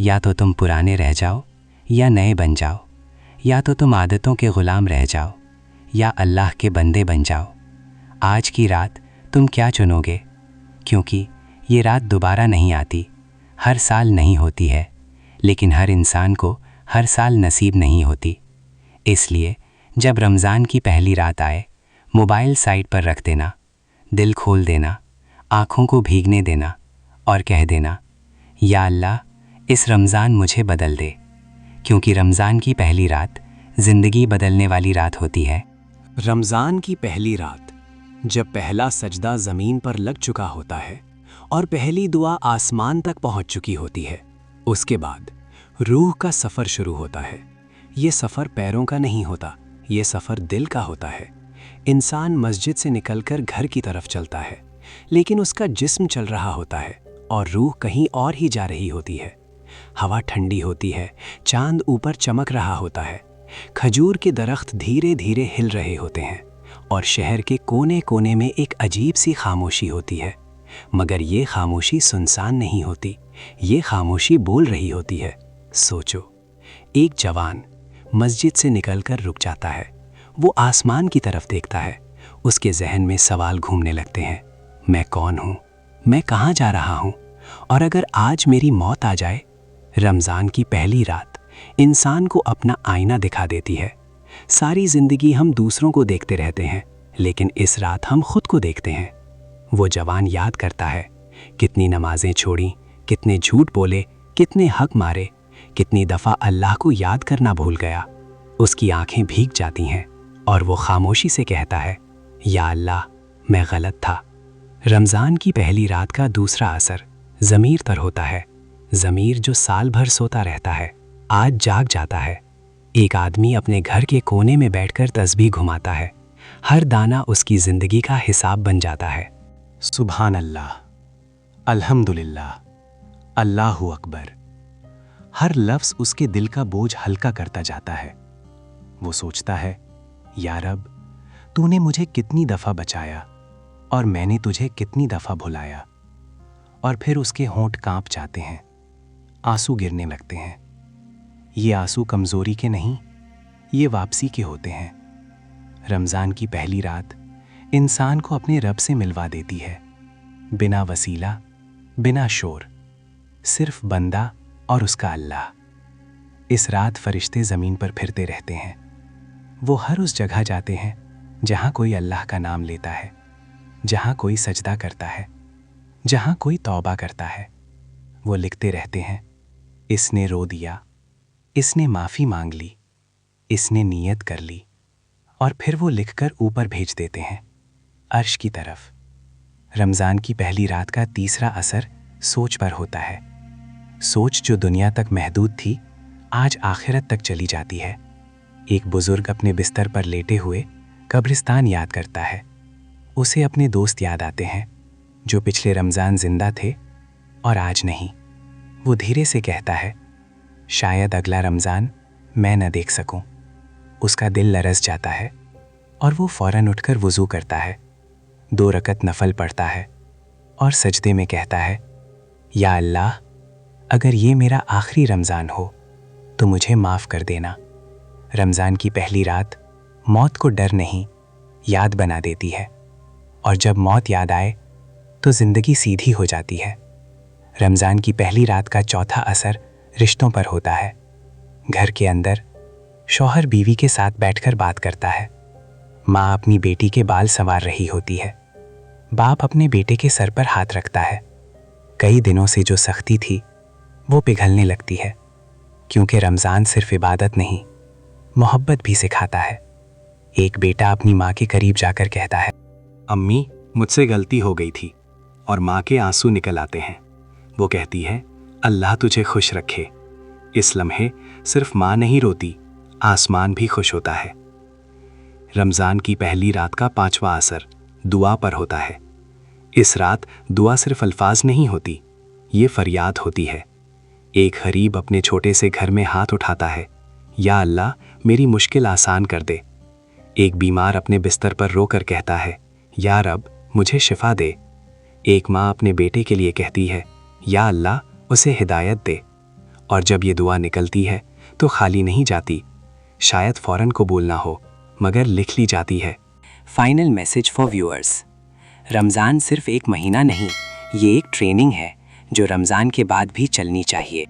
یا تو تم پرانے رہ جاؤ یا نئے بن جاؤ، یا تو تم عادتوں کے غلام رہ جاؤ یا اللہ کے بندے بن جاؤ۔ آج کی رات تم کیا چنو گے؟ کیونکہ یہ رات دوبارہ نہیں آتی، ہر سال نہیں ہوتی ہے، لیکن ہر انسان کو ہر سال نصیب نہیں ہوتی۔ اس لیے جب رمضان کی پہلی رات آئے، موبائل سائٹ پر رکھ دینا، دل کھول دینا، آنکھوں کو بھیگنے دینا اور کہہ دینا، یا اللہ اس رمضان مجھے بدل دے، کیونکہ رمضان کی پہلی رات زندگی بدلنے والی رات ہوتی ہے۔ رمضان کی پہلی رات، جب پہلا سجدہ زمین پر لگ چکا ہوتا ہے اور پہلی دعا آسمان تک پہنچ چکی ہوتی ہے، اس کے بعد روح کا سفر شروع ہوتا ہے۔ یہ سفر پیروں کا نہیں ہوتا، یہ سفر دل کا ہوتا ہے۔ انسان مسجد سے نکل کر گھر کی طرف چلتا ہے، لیکن اس کا جسم چل رہا ہوتا ہے اور روح کہیں اور ہی جا رہی ہوتی ہے۔ ہوا ٹھنڈی ہوتی ہے، چاند اوپر چمک رہا ہوتا ہے، کھجور کے درخت دھیرے دھیرے ہل رہے ہوتے ہیں اور شہر کے کونے کونے میں ایک عجیب سی خاموشی ہوتی ہے، مگر یہ خاموشی سنسان نہیں ہوتی، یہ خاموشی بول رہی ہوتی ہے۔ سوچو، ایک جوان مسجد سے نکل کر رک جاتا ہے، وہ آسمان کی طرف دیکھتا ہے، اس کے ذہن میں سوال گھومنے لگتے ہیں، میں کون ہوں؟ میں کہاں جا رہا ہوں؟ اور اگر آج میری موت آ جائے؟ رمضان کی پہلی رات انسان کو اپنا آئینہ دکھا دیتی ہے۔ ساری زندگی ہم دوسروں کو دیکھتے رہتے ہیں، لیکن اس رات ہم خود کو دیکھتے ہیں۔ وہ جوان یاد کرتا ہے، کتنی نمازیں چھوڑیں، کتنے جھوٹ بولے، کتنے حق مارے، کتنی دفعہ اللہ کو یاد کرنا بھول گیا۔ اس کی آنکھیں بھیگ جاتی ہیں اور وہ خاموشی سے کہتا ہے، یا اللہ میں غلط تھا۔ رمضان کی پہلی رات کا دوسرا اثر ضمیر پر ہوتا ہے۔ ضمیر جو سال بھر سوتا رہتا ہے، آج جاگ جاتا ہے۔ ایک آدمی اپنے گھر کے کونے میں بیٹھ کر تسبیح گھماتا ہے، ہر دانہ اس کی زندگی کا حساب بن جاتا ہے۔ سبحان اللہ، الحمدللہ، اللہ اکبر۔ ہر لفظ اس کے دل کا بوجھ ہلکا کرتا جاتا ہے۔ وہ سوچتا ہے، یا رب تو نے مجھے کتنی دفعہ بچایا اور میں نے تجھے کتنی دفعہ بھلایا۔ اور پھر اس کے ہونٹ کانپ جاتے ہیں، آنسو گرنے لگتے ہیں۔ یہ آنسو کمزوری کے نہیں، یہ واپسی کے ہوتے ہیں۔ رمضان کی پہلی رات انسان کو اپنے رب سے ملوا دیتی ہے، بنا وسیلہ، بنا شور، صرف بندہ اور اس کا اللہ۔ اس رات فرشتے زمین پر پھرتے رہتے ہیں، وہ ہر اس جگہ جاتے ہیں جہاں کوئی اللہ کا نام لیتا ہے، جہاں کوئی سجدہ کرتا ہے، جہاں کوئی توبہ کرتا ہے۔ وہ لکھتے رہتے ہیں، اس نے رو دیا، اس نے معافی مانگ لی، اس نے نیت کر لی، اور پھر وہ لکھ کر اوپر بھیج دیتے ہیں، عرش کی طرف۔ رمضان کی پہلی رات کا تیسرا اثر سوچ پر ہوتا ہے۔ سوچ جو دنیا تک محدود تھی، آج آخرت تک چلی جاتی ہے۔ ایک بزرگ اپنے بستر پر لیٹے ہوئے قبرستان یاد کرتا ہے۔ اسے اپنے دوست یاد آتے ہیں جو پچھلے رمضان زندہ تھے اور آج نہیں۔ وہ دھیرے سے کہتا ہے، شاید اگلا رمضان میں نہ دیکھ سکوں۔ اس کا دل لرز جاتا ہے اور وہ فوراً اٹھ کر وضو کرتا ہے، 2 رکعت نفل پڑھتا ہے اور سجدے میں کہتا ہے، یا اللہ اگر یہ میرا آخری رمضان ہو تو مجھے معاف کر دینا۔ رمضان کی پہلی رات موت کو ڈر نہیں، یاد بنا دیتی ہے، اور جب موت یاد آئے تو زندگی سیدھی ہو جاتی ہے۔ رمضان کی پہلی رات کا چوتھا اثر رشتوں پر ہوتا ہے۔ گھر کے اندر شوہر بیوی کے ساتھ بیٹھ کر بات کرتا ہے، ماں اپنی بیٹی کے بال سنوار رہی ہوتی ہے، باپ اپنے بیٹے کے سر پر ہاتھ رکھتا ہے۔ کئی دنوں سے جو سختی تھی وہ پگھلنے لگتی ہے، کیونکہ رمضان صرف عبادت نہیں، محبت بھی سکھاتا ہے۔ ایک بیٹا اپنی ماں کے قریب جا کر کہتا ہے، امی مجھ سے غلطی ہو گئی تھی، اور ماں کے آنسو نکل آتے ہیں۔ وہ کہتی ہے، اللہ تجھے خوش رکھے۔ اس لمحے صرف ماں نہیں روتی، آسمان بھی خوش ہوتا ہے۔ رمضان کی پہلی رات کا 5واں اثر دعا پر ہوتا ہے۔ اس رات دعا صرف الفاظ نہیں ہوتی، یہ فریاد ہوتی ہے۔ ایک غریب اپنے چھوٹے سے گھر میں ہاتھ اٹھاتا ہے، یا اللہ میری مشکل آسان کر دے۔ ایک بیمار اپنے بستر پر رو کر کہتا ہے، یا رب مجھے شفا دے۔ ایک ماں اپنے بیٹے کے لیے کہتی ہے، یا اللہ اسے ہدایت دے۔ اور جب یہ دعا نکلتی ہے تو خالی نہیں جاتی، شاید فوراً قبول نہ ہو مگر لکھ لی جاتی ہے۔ Final message for viewers. رمضان صرف ایک مہینہ نہیں، یہ ایک ٹریننگ ہے جو رمضان کے بعد بھی چلنی چاہیے۔